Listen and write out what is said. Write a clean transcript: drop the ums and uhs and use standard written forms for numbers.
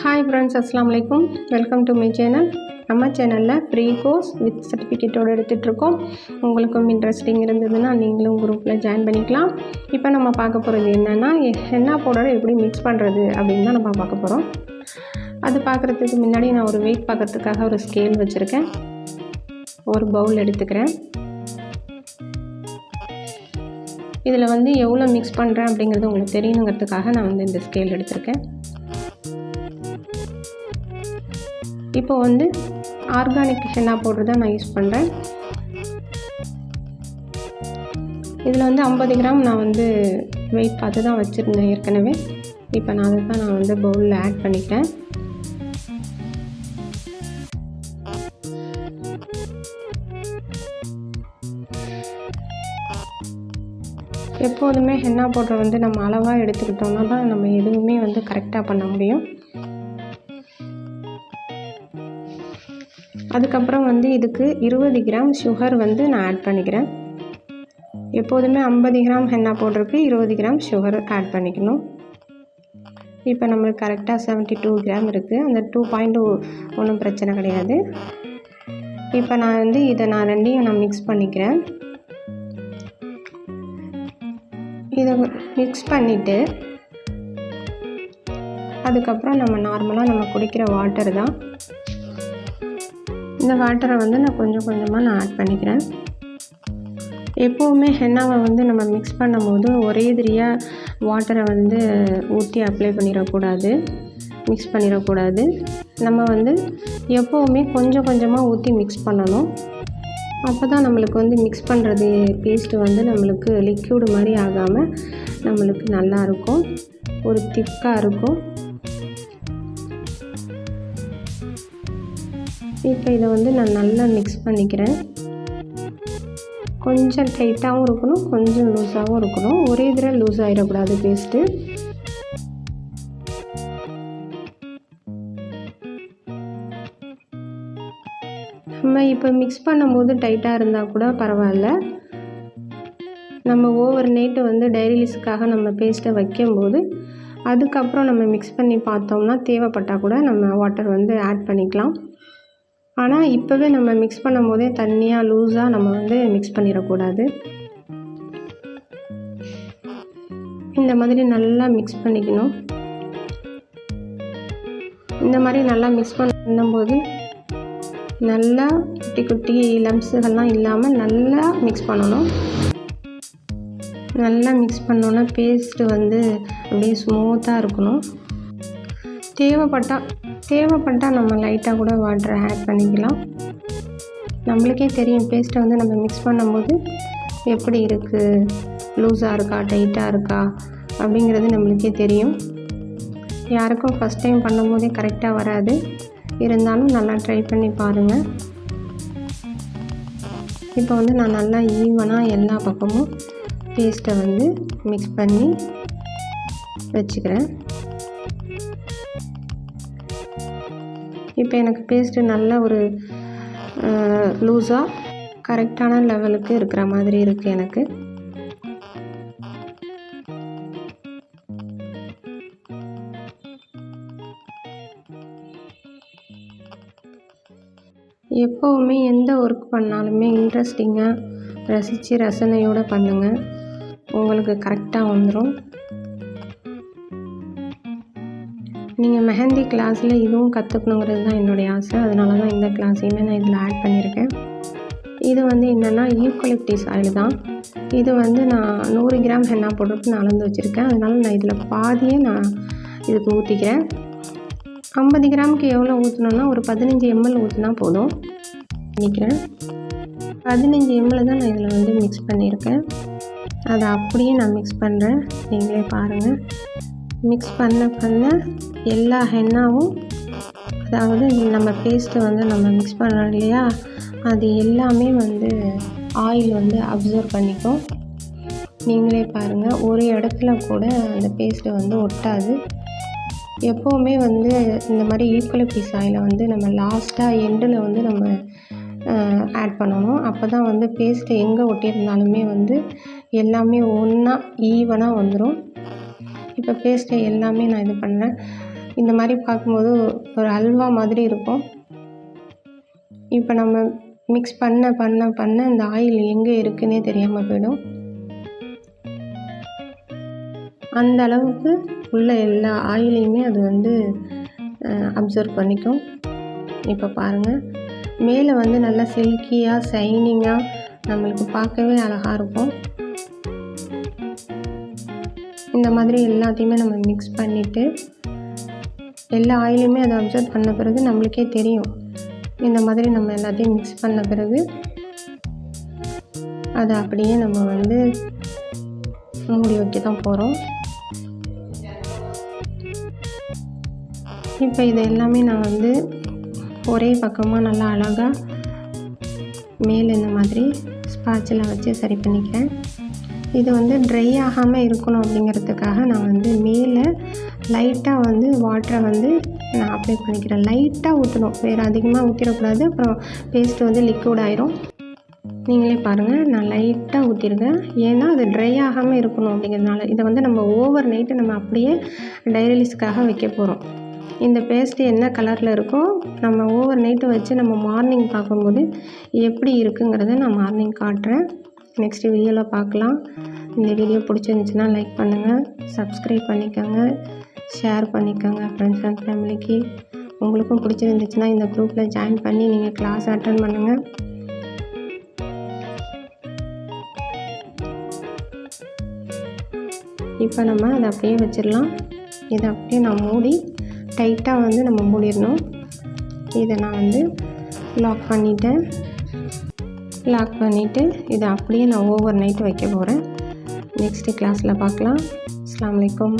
Hi friends, அஸ்ஸலாமு அலைக்கும். Welcome to my channel. நம்ம சேனலில் ஃப்ரீ கோர்ஸ் வித் சர்டிஃபிகேட்டோடு எடுத்துகிட்ருக்கோம். உங்களுக்கும் இன்ட்ரெஸ்டிங் இருந்ததுன்னா நீங்களும் குரூப்பில் ஜாயின் பண்ணிக்கலாம். இப்போ நம்ம பார்க்க போகிறது என்னென்னா, ஹென்னா பவுடரை எப்படி மிக்ஸ் பண்ணுறது அப்படின்னு தான் நம்ம பார்க்க போகிறோம். அது பார்க்குறதுக்கு முன்னாடி நான் ஒரு வெயிட் பார்க்குறதுக்காக ஒரு ஸ்கேல் வச்சுருக்கேன். ஒரு பவுல் எடுத்துக்கிறேன். இதில் எவ்வளோ மிக்ஸ் பண்ணுறேன் அப்படிங்கிறது உங்களுக்கு தெரியணுங்கிறதுக்காக நான் இந்த ஸ்கேல் எடுத்திருக்கேன். இப்போ ஆர்கானிக் ஹென்னா பவுடர் தான் நான் யூஸ் பண்ணுறேன். இதில் 50 கிராம் நான் வெயிட் பார்த்து தான் வச்சுருந்தேன் ஏற்கனவே. இப்போ நான் அதை தான் நான் பவுலில் ஆட் பண்ணிக்கிறேன். எப்போதுமே ஹென்னா பவுடர் நம்ம அளவாக எடுத்துக்கிட்டோம்னா தான் நம்ம எதுவுமே கரெக்டாக பண்ண முடியும். அதுக்கப்புறம் இதுக்கு 20 கிராம் சுகர் நான் ஆட் பண்ணிக்கிறேன். எப்போதுமே 50 கிராம் ஹென்னா பவுடருக்கு 20 கிராம் சுகர் ஆட் பண்ணிக்கணும். இப்போ நம்மளுக்கு கரெக்டாக 72 கிராம் இருக்குது. அந்த 2.2 ஒன்றும் பிரச்சனை கிடையாது. இப்போ நான் இதை ரெண்டையும் மிக்ஸ் பண்ணிக்கிறேன். இதை மிக்ஸ் பண்ணிவிட்டு அதுக்கப்புறம் நம்ம நார்மலாக குடிக்கிற வாட்டர் தான். இந்த வாட்டரை நான் கொஞ்சம் கொஞ்சமாக ஆட் பண்ணிக்கிறேன். எப்போவுமே ஹென்னாவை நம்ம மிக்ஸ் பண்ணும்போது ஒரே திரியாக வாட்டரை ஊற்றி அப்ளை பண்ணிடக்கூடாது, மிக்ஸ் பண்ணிடக்கூடாது. நம்ம எப்போவுமே கொஞ்சம் கொஞ்சமாக ஊற்றி மிக்ஸ் பண்ணணும். அப்போ தான் நம்மளுக்கு மிக்ஸ் பண்ணுறது பேஸ்ட்டு நம்மளுக்கு லிக்யூடு மாதிரி ஆகாமல் நம்மளுக்கு நல்லாயிருக்கும், ஒரு திக்காக இருக்கும். இப்போ இதை நான் நல்லா மிக்ஸ் பண்ணிக்கிறேன். கொஞ்சம் டைட்டாகவும் இருக்கணும், கொஞ்சம் லூஸாகவும் இருக்கணும். ஒரே தடவை லூஸ் ஆகிடக்கூடாது பேஸ்ட்டு. நம்ம இப்போ மிக்ஸ் பண்ணும்போது டைட்டாக இருந்தால் கூட பரவாயில்ல. நம்ம ஓவர் நைட்டு டைரிலிஸ்க்காக நம்ம பேஸ்ட்டை வைக்கும்போது அதுக்கப்புறம் நம்ம மிக்ஸ் பண்ணி பார்த்தோம்னா தேவைப்பட்டால் கூட நம்ம வாட்டர் ஆட் பண்ணிக்கலாம். ஆனால் இப்போவே நம்ம மிக்ஸ் பண்ணும் போதே தண்ணியாக லூஸாக நம்ம மிக்ஸ் பண்ணிடக்கூடாது. இந்த மாதிரி நல்லா மிக்ஸ் பண்ணிக்கணும். இந்த மாதிரி நல்லா மிக்ஸ் பண்ணும்போது நல்லா குட்டி குட்டி லம்ஸுகள்லாம் இல்லாமல் நல்லா மிக்ஸ் பண்ணணும். நல்லா மிக்ஸ் பண்ணோன்னா பேஸ்ட்டு அப்படியே ஸ்மூத்தாக இருக்கணும். தேவைப்பட்டால் நம்ம லைட்டாக கூட வாட்டரை ஆட் பண்ணிக்கலாம். நம்மளுக்கே தெரியும் பேஸ்ட்டை நம்ம மிக்ஸ் பண்ணும்போது எப்படி இருக்குது, லூஸாக இருக்கா, டைட்டாக இருக்கா அப்படிங்கிறது நம்மளுக்கே தெரியும். யாருக்கும் ஃபஸ்ட் டைம் பண்ணும்போதே கரெக்டாக வராது. இருந்தாலும் நல்லா ட்ரை பண்ணி பாருங்கள். இப்போ நான் நல்லா ஈவனாக எல்லா பக்கமும் பேஸ்ட்டை மிக்ஸ் பண்ணி வச்சுக்கிறேன். இப்போ எனக்கு பேஸ்ட்டு நல்ல ஒரு லூஸாக கரெக்டான லெவலுக்கு இருக்கிற மாதிரி இருக்குது எனக்கு. எப்போவுமே எந்த ஒர்க் பண்ணாலுமே இன்ட்ரெஸ்டிங்காக ரசித்து ரசனையோடு பண்ணுங்கள். உங்களுக்கு கரெக்டாக வந்துடும். நீங்கள் மெஹந்தி கிளாஸில் இதுவும் கற்றுக்கணுங்கிறது தான் என்னுடைய ஆசை. அதனால தான் இந்த கிளாஸையுமே நான் இதில் ஆட் பண்ணியிருக்கேன். இது என்னென்னா யூக்கலிப்டிஸ் ஆயில் தான். இது நான் 100 கிராம் ஹென்னா பவுடருக்கு நான் அளந்து வச்சுருக்கேன். அதனால் நான் இதில் பாதியே நான் இதுக்கு ஊற்றிக்கிறேன். 50 கிராமுக்கு எவ்வளோ ஊற்றணுன்னா ஒரு 15 ml ஊற்றினா போதும் நினைக்கிறேன். 15 ml தான் நான் இதில் மிக்ஸ் பண்ணியிருக்கேன். அதை அப்படியே நான் மிக்ஸ் பண்ணுறேன், நீங்களே பாருங்கள். மிக்ஸ் பண்ண எல்லா ஹென்னாவும், அதாவது நம்ம பேஸ்ட்டை நம்ம மிக்ஸ் பண்ணோம் இல்லையா, அது எல்லாமே ஆயில் அப்சர்வ் பண்ணிக்கும். நீங்களே பாருங்கள், ஒரு இடத்துல கூட அந்த பேஸ்ட்டை ஒட்டாது. எப்போவுமே இந்த மாதிரி யூக்கலிப்டிஸ் ஆயிலை நம்ம லாஸ்ட்டாக எண்டில் நம்ம ஆட் பண்ணணும். அப்போ தான் பேஸ்ட்டு எங்கே ஒட்டியிருந்தாலுமே எல்லாமே ஒன்றா ஈவனாக வந்துடும். இப்போ பேஸ்ட்டை எல்லாமே நான் இது பண்ணேன். இந்த மாதிரி பார்க்கும்போது ஒரு அல்வா மாதிரி இருக்கும். இப்போ நம்ம மிக்ஸ் பண்ண பண்ண பண்ண இந்த ஆயில் எங்கே இருக்குன்னே தெரியாமல் போயிடும். அந்த அளவுக்கு உள்ள எல்லா ஆயிலையுமே அது வந்து அப்சர்வ் பண்ணிக்கும். இப்போ பாருங்கள், மேலே வந்து நல்லா சில்கியாக ஷைனிங்காக நம்மளுக்கு பார்க்கவே அழகாக இருக்கும். இந்த மாதிரி எல்லாத்தையுமே நம்ம மிக்ஸ் பண்ணிவிட்டு எல்லா ஆயிலையுமே அதை அப்சர்வ் பண்ண பிறகு நம்மளுக்கே தெரியும். இந்த மாதிரி நம்ம எல்லாத்தையும் மிக்ஸ் பண்ண பிறகு அதை அப்படியே நம்ம வந்து மூடி வைக்க தான் போகிறோம். இப்போ இது எல்லாமே நான் வந்து ஒரே பக்கமாக நல்லா அழகாக மேலே இந்த மாதிரி ஸ்பாட்சில் வச்சு சரி பண்ணிக்கிறேன். இது வந்து ட்ரை ஆகாமல் இருக்கணும் அப்படிங்கிறதுக்காக நான் வந்து மேலே லைட்டாக வந்து வாட்டரை வந்து நான் அப்ளை பண்ணிக்கிறேன். லைட்டாக ஊற்றணும், வேறு அதிகமாக ஊற்றிடக்கூடாது, அப்புறம் பேஸ்ட்டு வந்து லிக்விட் ஆயிரும். நீங்களே பாருங்கள், நான் லைட்டாக ஊற்றிருக்கேன். ஏன்னா அது ட்ரை ஆகாமல் இருக்கணும் அப்படிங்கிறதுனால. இதை வந்து நம்ம ஓவர் நைட்டு நம்ம அப்படியே டைரிலிஸ்க்காக வைக்க போகிறோம். இந்த பேஸ்ட்டு என்ன கலரில் இருக்கோ நம்ம ஓவர் நைட்டு வச்சு நம்ம மார்னிங் பார்க்கும்போது எப்படி இருக்குங்கிறத நான் மார்னிங் காட்டுறேன். நெக்ஸ்ட் வீடியோவில் பார்க்கலாம். இந்த வீடியோ பிடிச்சிருந்துச்சுன்னா லைக் பண்ணுங்கள், சப்ஸ்கிரைப் பண்ணிக்கோங்க, ஷேர் பண்ணிக்கோங்க ஃப்ரெண்ட்ஸ் அண்ட் ஃபேமிலிக்கு. உங்களுக்கும் பிடிச்சிருந்துச்சுன்னா இந்த குரூப்பில் ஜாயின் பண்ணி நீங்கள் கிளாஸ் அட்டன் பண்ணுங்கள். இப்போ நம்ம அதை அப்படியே வச்சிடலாம். இதை அப்படியே நான் மூடி டைட்டாக வந்து நம்ம மூடிடணும். இதை நான் வந்து லாக் பண்ணிவிட்டு இதை அப்படியே நான் ஓவர் நைட் வைக்க போகிறேன். நெக்ஸ்ட்டு கிளாஸில் பார்க்கலாம். அஸ்ஸலாமு அலைக்கும்.